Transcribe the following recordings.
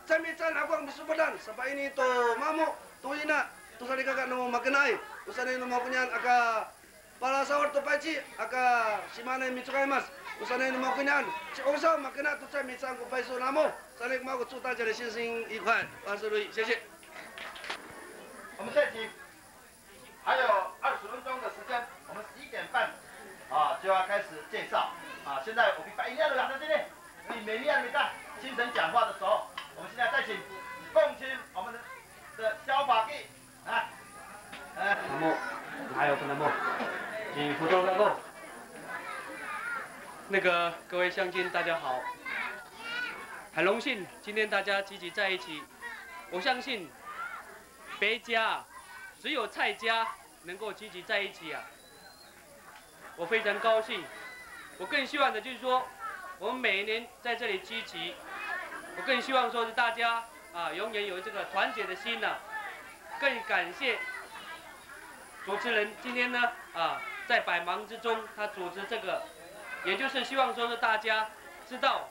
Camitan abang bisubadan sampai ini to mamu to ina to sari kakak no makenai usane no makunyan aka pala sawar to paci aka simana mitsukai mas usane no makunyan ci osa makena to camitan ko paiso namo salik mau祝大家的心情愉快，万事如意，谢谢。我们这集还有20分钟的时间，我们11点半就要开始介绍现在我们把音量都拿在这里，你每年每在清晨讲话的时候，我们现在再请共青我们的消法器南无还有个南无，请福州干够。那个各位乡亲，大家好，很荣幸今天大家集集在一起。我相信别家只有蔡家能够集集在一起啊，我非常高兴。我更希望的就是说，我们每一年在这里集集，我更希望说是大家永远有这个团结的心呐。更感谢主持人今天呢在百忙之中他组织这个，也就是希望说是大家知道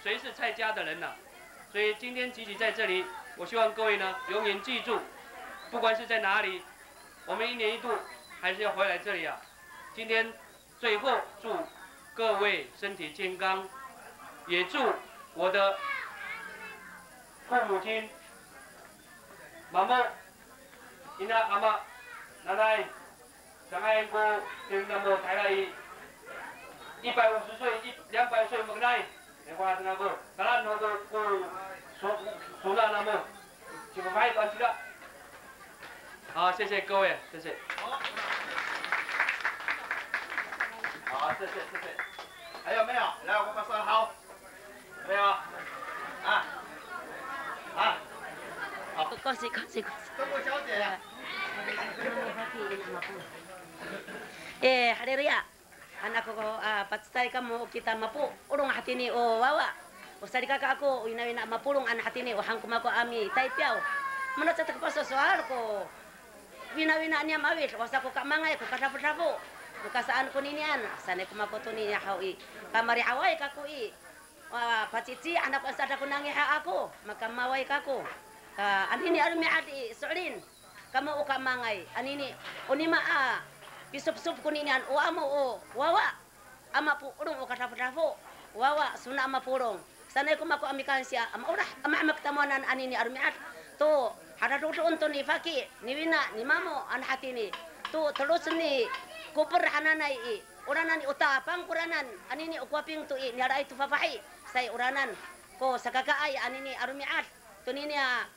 谁是蔡家的人呐。所以今天集集在这里，我希望各位呢永远记住，不管是在哪里，我们1年1度还是要回来这里啊。今天最后祝各位身体健康，也祝我的父母亲、妈妈、姨妈、阿妈、奶奶、上海哥、听那么台来150岁、200岁没来，你看那个，当然那个苏拉那么就不买关系了。好，谢谢各位，谢谢。好，谢谢。还有没有？来，我们说好。没有？好。恭喜。中国小姐。Haleluya. Anak ko patsay ka mo kita mapu urong hatini o wawa. O sari kakak ako wina mapulong an hatini o hangkum ako ami taypiaw. Menurut sa tagpasosoar ko wina niya mawis wasa ko kamangay ko katapo-tapo. Nukasaan ko ninian sanay ko makoto niya hawi. Kamari away kako pacici anak ko sada ko nangiha ako makamaway kako. Anini arumi adi su'lin. Kamu ukamangay anini unima pisup-sup ko ninian o amo o wawa. Ama po urong o katapo-tapo. Wawa suna ama purong. Sanay ko mako amikan siya ama urah ama maktamonan anini arumi ad. To hadadutuon to ni Faki ni Wina ni Mamo an hatini. To terus ni kupur hananay uranan utapang kuranan anini ukwaping tu ni ara itu fafahi say uranan ko sa kakaay anini arumiat to niya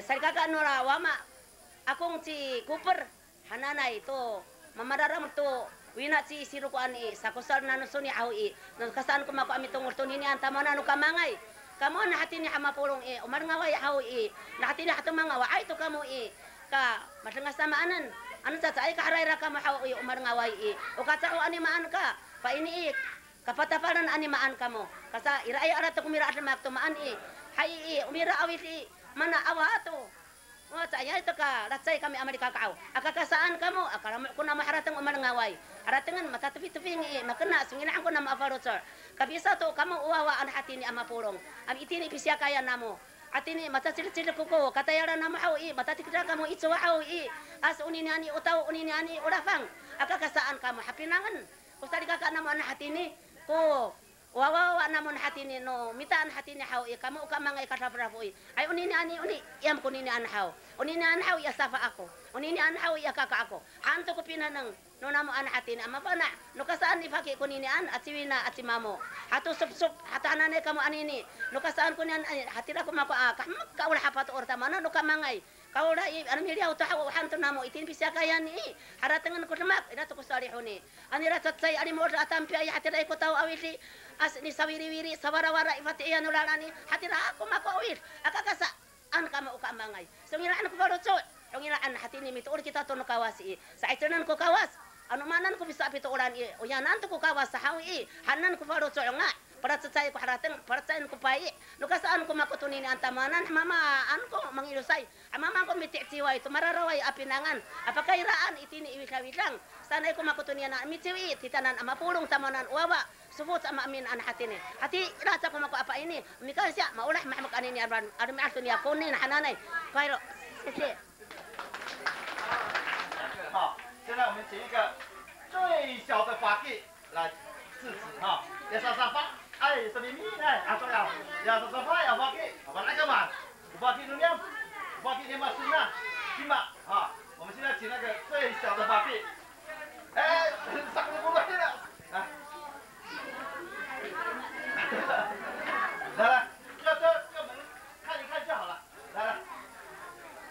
sa kaka nora wama akong si kupur hananay to mamararam to wina si siru ko ani sa kusar na nusuni awi no kasaan ko mako ami tungol to niya tamana no kamangay kamo na hatini hama pulong umar ngaway hawi na hatini hatumanga wa ay to kamo ka madengas samaanan ano sa ay kaharayra ka mahawi umar ngaway o katao animaan ka pa ini kapataparan animaan ka mo kasa iray arat ko mira at maktumaan hay umira awit mana awato wa sa ay to ka latsay kami Amerika kaaw akakasaan ka mo akaram ko na maharatang umar ngaway haratangan matatupi-tupi makena sunginaan ko na maafarot sir kabisa to kamo uwawa an hatini ama purong am itini pisya kaya namo atini matasilit-silit ko katayaran na mahawi matatikda ka mo itsawa hawi as unini ani utaw unini ani urafang akakasaan ka mo hapinangan kusali ka na mo an hatini ko wawawa na mo hatini no mitaan hatini hawi kamo ka mga ikataprafoy ay unini ani uni yam ko nini an haw unini an hawi asafa ako unini an hawi akaka ako anto ko pinanang no namo an hatini ama pa na no kasaan ni Faki ko nini an at si Wina at si Mamo hato sup hatanane kamo anini no kasaan ko niyan hatira ko mako kahmak ka wala hapato orta mana no kamangay kaula ano mi riaw tahaw hanto namo itin pisya kaya ni haratangan ko tamak ina to ko sarihuni anira tatsay ani mo atampi ay hatira ko taw awiti as ni sawiri-wiri sawara-wara ifati iya nulalani hatira ako mako awit akakasa an kamo ukamangay so ngiraan ko barotso ngiraan hatini mituor kita to no kawasi sa itanan ko kawas ano manan ko bisa apito ulan uyanan to ko kawas sa hawi hanan ko barotso nga para sa ko harateng para sa ko pai no kasaan ko makutuni ni antamanan mama an ko mangilusay mama ko miti tiway tumararaway apinangan apakairaan itini iwisawidang sanay ko makutuni na mitiwi titanan amapulong tamanan uwawa subot sa amin an hatini hati rasa ko mako apa ini mikal siya maulah mahmak anini arban armi asun ya kunin hananay pero sisi 好，现在我们请一个最小的法器来制止哈，要上沙发，哎，什么米哎，啊，重要，要上沙发要法器，好吧，那个嘛，法器能量，法器念嘛是那，行吧，啊，我们现在请那个最小的法器，哎，上个不对了，啊，来来，要我们看一看就好了，来来，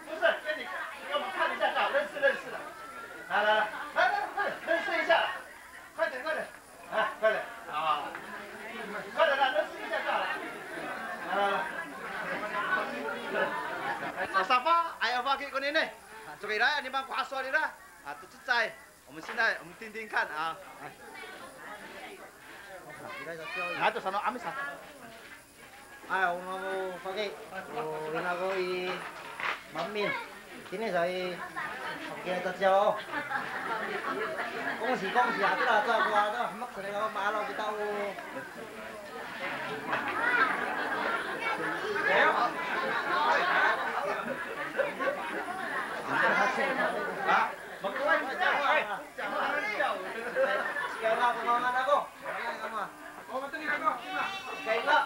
不是给你给我们看一下就好，认识的，来来来。 认识一下，快点，哎，快点，啊，快点来认识一下就好了。来，沙发，还有发给过您呢，这边来，你帮挂锁的啦，啊，都在。我们听听看啊。啊，这上头阿没啥。哎，我们发给我那个妈咪，今天在。 Kaya tatyaw. Kung si ate lah tu aku ada mak sering aku malu kita aku. Sekali lah pengawalan aku. Kau betul ni aku. Sekali lah.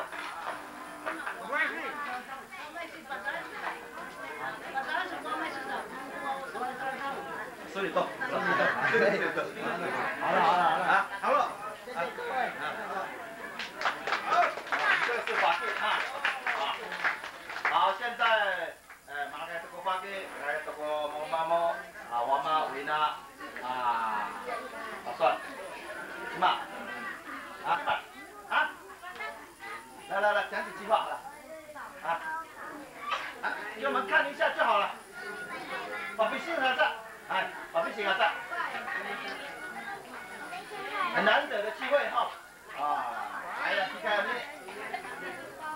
手里动，好了，啊，好了，这是法器啊，好，现在，马上这个法器，来这个毛啊，我们为那啊，算，什么？啊，来，讲几句话好了，给我们看一下就好了，把微信合上。 哎，把微信啊在，很难得的机会哈，哎呀，你看你，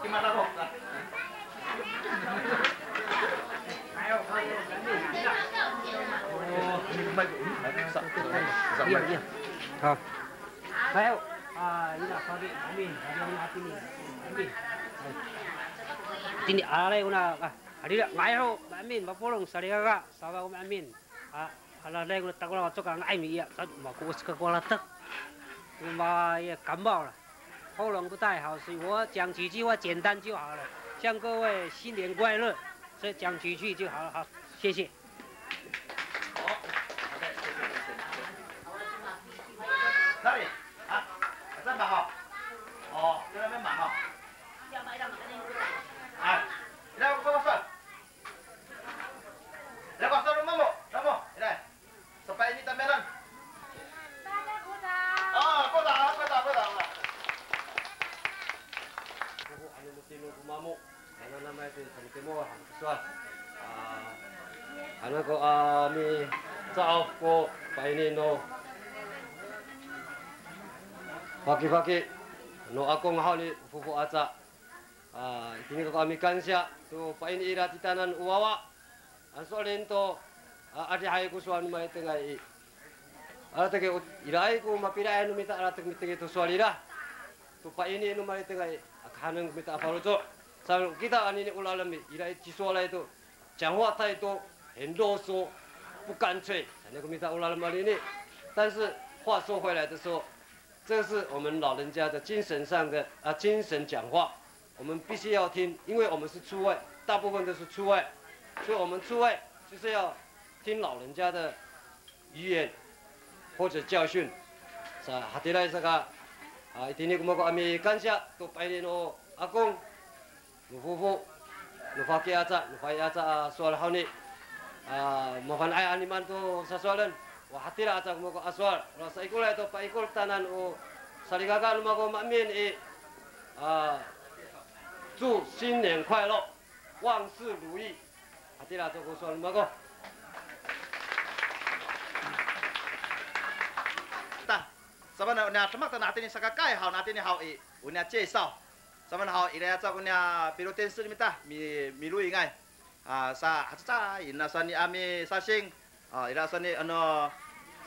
金马大哥，还有，好，还有ini tadi amin hati ni ini alai una adila ngayo amin bapolong sariaga sawa amin ala đây cũng tao lo cho cả ai mình ạ mà cũng có qua là tức nhưng mà也感冒了喉咙不太好所以我讲几句话简单就好了向各位新年快乐所以讲几句就好了好谢谢好 OK 谢谢哪里啊在忙哈哦在那边忙哈哎来我说来我说了妈妈来sampai ini tambahan kau dah. Ano mutino kumamo, ano naman ito sa mutimo, hangsuan. Ano ko mi sao ko painin no. Pagi no ako ngahali fufu aca. Ini ko kami kansya to pain ira titanan uwawa. Ansolin to adi hai ko suan mai tengai. Ala tege irai ko mapira anu mita ala tege tege to sualira. To pain inu mai tengai kaneng mita afarojo. Sang kita anini ulalami irai cisuala itu 讲话太多，很啰嗦，不干脆，那个米他乌拉了嘛哩。但是话说回来的时候，这是我们老人家的精神上的精神讲话，我们必须要听，因为我们是出外，大部分都是出外，所以我们出外就是要听老人家的语言或者教训。sa hati lai saka itini kumako ami kansya tu painin o akong nufufu nufaki aca nufai aca soal hauni mohon ay animan tu sasoalan wa hatira aca kumako aswal rasa ikula itu pa ikul tanan o saligaga lumako mamin祝新年快乐，万事如意。hatira tu soal lumako. 什么呢？那什么的那天啥个盖好，那天好诶，我那介绍，什么好？伊来做我那比如电视里面的米路应该sa ina sani ami sasing ira sani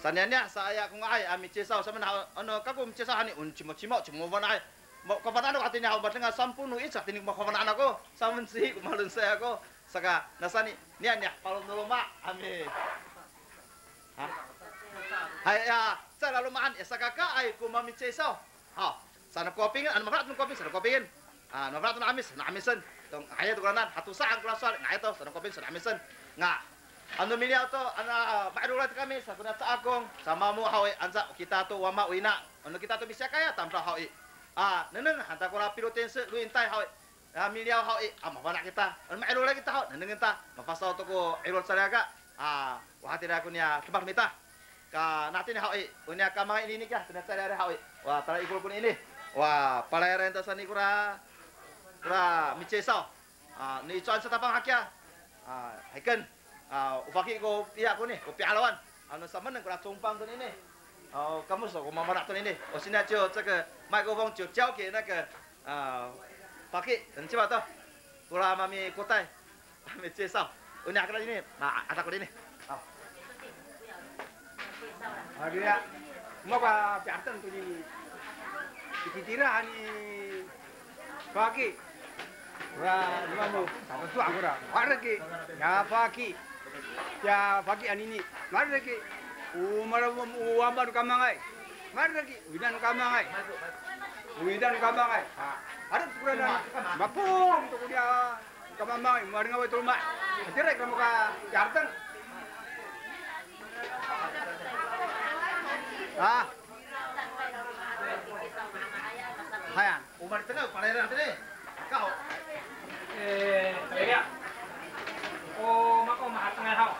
sanianya saya kung ay ami cesau sama na kagum cesau hani cimo vanai mo kapanan ako atin ako batang 10 isa tinig mo kapanan ako saman si kumalun saya ako saka nasani niya palom nuluma ami hay sa lalumaan saka ka ay kumami cesau sana kopingin ano makarat mo koping sana kopingin makarat na amisan tong ayat Quranan hatu saan kelasal ngaya to sana koping sana amisan nga ano milya to ana bairulat kami sa kunat sa akong sama mo hawi ansa kita to wama uina ano kita to bisa kaya tamra hawi neneng hanta ko piloten se luintay hawi milya hawi mabana kita ano mairulat kita hawi neneng ta mapasaw to ko irol saraga wahatira ko niya kebak mita ka natin hawi unya ka mga ini ka tunat sa hawi wa tara ikul kun ini wa palayaran ta sani kura micesau ni cuan sa tapang hakya haiken upaki ko pihak ko ni ko pialawan ano sama nang kura sumpang to ini kamu so ko mamara to ini o sina jo 这个麦克风就交给那个pakai dan coba to kura mami kotai mami cesau ini akala ini ada ko ini dia mau ka piartan to ni dikitira ni pagi mamu sama tu agora warke ya pagi anini marke umar kamangai marke uidan kamangai ada kurang mapur untuk dia kamangai maringa wa tulma tira kamu ka yartan hayan umar tengah palayaran tadi kau ya. Oh, mako mahatengah hao.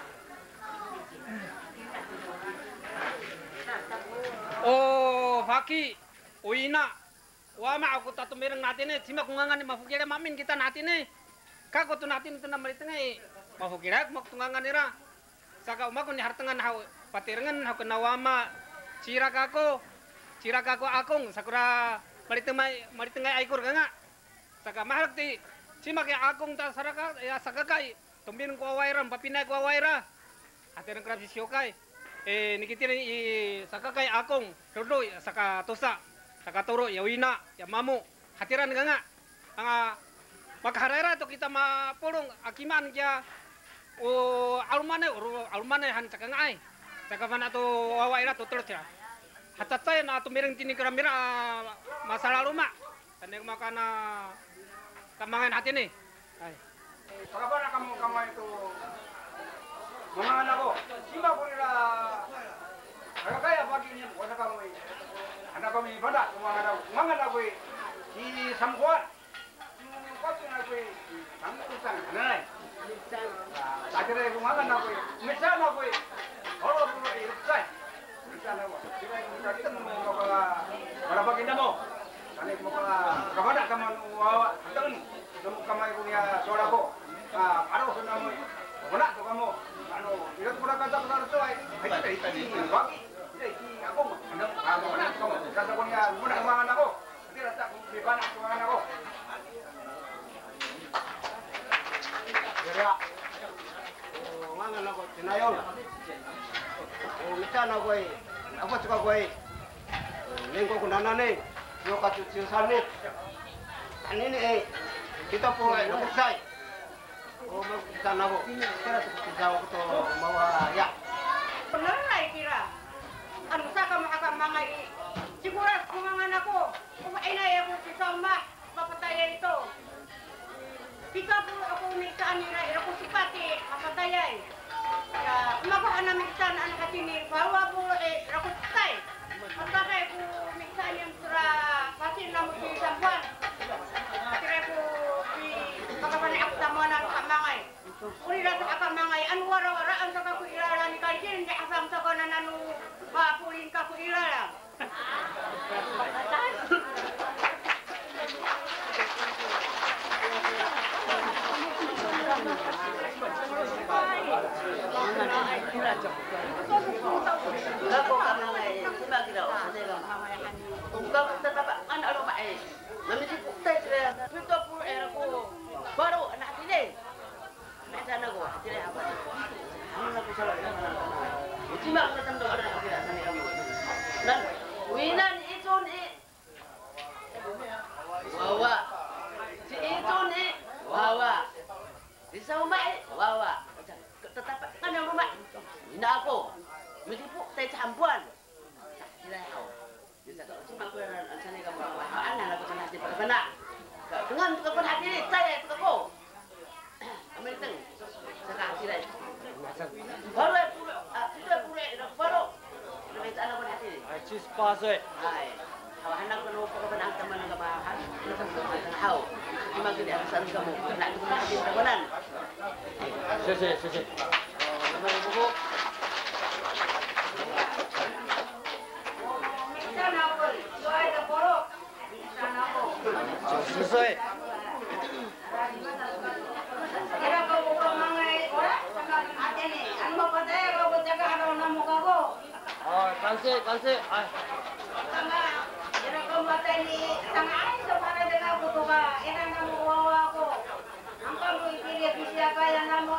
Oh, Faki, uina. Wa ma aku tatu mereng natine, sima kungangan mafukira mamin kita natine. Kako tu natin tu namali tengah. Mafukira mak tungangan ira. Saka umako ni hartengan hao. Patirengan hao kenawama. Cirakako akong sakura malitengay aikur ganga. Saka maharti sima ke akong ta saraka ya sakakai tumbin ko waira papinay ko waira aterang krabi siokai nikitin i sakakai akong rodo saka tosa saka toro ya wina ya mamu hatiran ganga anga makaharera to kita mapulong akiman kya o almane han saka ngai saka mana to waira to terus hatatsay na tumireng tinikramira masalah rumah kaneng makana kamangan hati nih. Kapan kamu itu mangan ako? Simba ko nila. Kaya pagi ini wala kamu. Anak kami pada mangan ako si Samkuan. Kasi na ako Samkuan kanay. Sakire ko mangan ako. Misan ako. Oro ko irtsay. Misan ako. Sila ko kita mo para pagi na mo. Kani mo kapada kaman wawa tang nemu kamay ko niya sola ko aro sa namo wala to kamo ano ila ko kanta ko sa ay tadi wagi ila ako ano wala ko kanta ko niya muna mangan ako hindi rata ko bibana ko mangan ako kaya mangan ako tinayon mitan ako ako suka ko lengko ko nanane yo katuju sanit anini kita pulai lumusay magkita na ko kira sa ko to mawa ya bener ay kira ano sa ka makakamangay siguro kumangan ako kumainay ako si Samba papataya ito kita po ako umikaan nila ako sipati papatayay kumakuha namin saan ang katini bawa po ako tay magkakay po umikaan yung sura pasin na mo si Sambuan kira po pagkapanik ako tamo ng kamangay unila sa kamangay ang wara-waraan sa kaku ilala ni kansin hindi asam sa ko na nanu pulin kaku ilala Ako kamangay, sima kita o sa Cima ko tanda ko na kira sa kamu. Nan winan itun wawa. Si itun wawa. Di sa rumah wawa. Tetap kan yang rumah. Ina ako. Mesti po tayo campuan. Tidak tahu. Bisa kau cuma aku sana kamu anak aku sana hati pada dengan tukang hati ni saya tukang ko. Amin teng. Sekarang tidak. Baru sudah pulih dah baru. Lebih tak nak hati. Cis pasai. Hai. Kalau anak kau nak benang teman kemahan, nak tahu. Cuma kita asal kamu nak tukang hati teman. Sese. Teman buku. Sesuai. Kira kau bukan mangai orang sangat ada ni. Anu apa saya kau berjaga ada nama kau. Oh, kanse. Ai. Kira kau mata ni sangat ada sepanjang dengan aku tu ba. Ina nama wawa aku. Angkau lu pilih siapa yang nama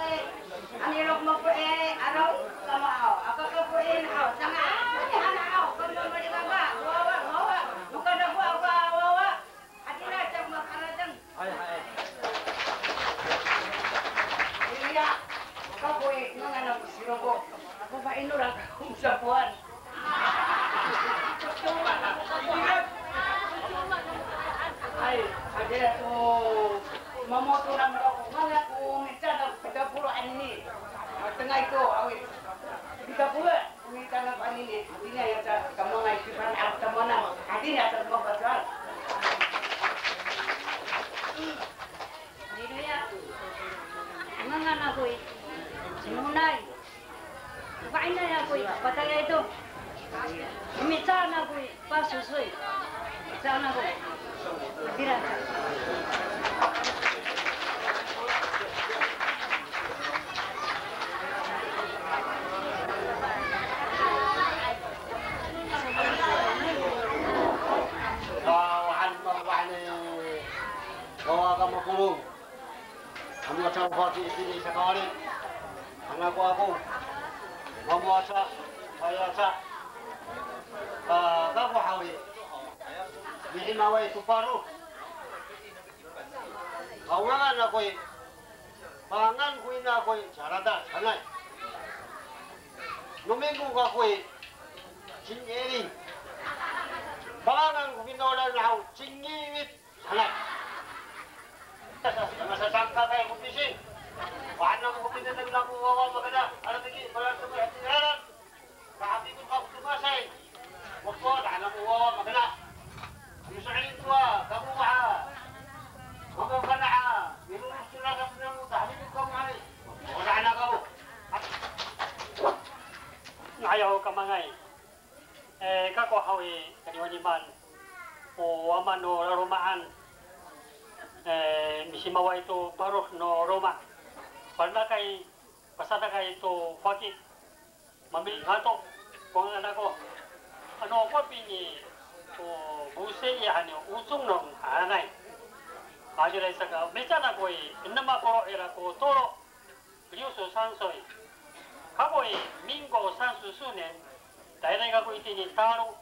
Anirok mau arau kamu au. Aku kau au. Sangat ada anak au. Kau belum berjaga ba. Wawa. Bukan aku wawa. Adilah cak makanan. Hai. Iya, kau boleh mengenal siroko. Aku pak Indra, usapuan. Hai, ada tu mama tu nama aku. Mana aku minta 30 ini. Tengah itu awit. 30 minta nama ini. Artinya ya kamu ngai kipan apa mana? Artinya tak mau pasal. Mangan ako sinunay. Kain na ako patay ito. Imitsan ako pasusoy. Imitsan ako. Tira. Bawa kamu kurung. Kamu macam fati sini sekali. Anak aku. Kamu aca, saya aca. Kamu hawi. Bihin away itu paru. Kawangan ako pangan ko na ako jarada sanay. Lumingo ka ko sineri. Pangan ko binola na ako singit sanay. Masasangka kayo kumpisin. Paano mo pinatag lang kung wawa magana? Ano tingin? Wala sa mga hatiraran. Kahati ko pa tumasay. Wag ko, dahil mo wawa magana. Ano sa kayo ito kamu kamu ka na minulus ko lang kami ng dahil ko ka mga wala na ka mo. Ngayaw ka mangay. Kako hawi kaniwaniman. O aman no larumaan. Misimawa ito baruh no Roma. Pernah kay pasada kay ito fakit. Mamil ngato kung anak ko. Ano ko pini o buse ya hani usung no hanay. Ajira isa ka mechana ko inama ko era ko toro. Ryusu sansoi. Kako mingo sansu sunen. Dairei ga ko itini taro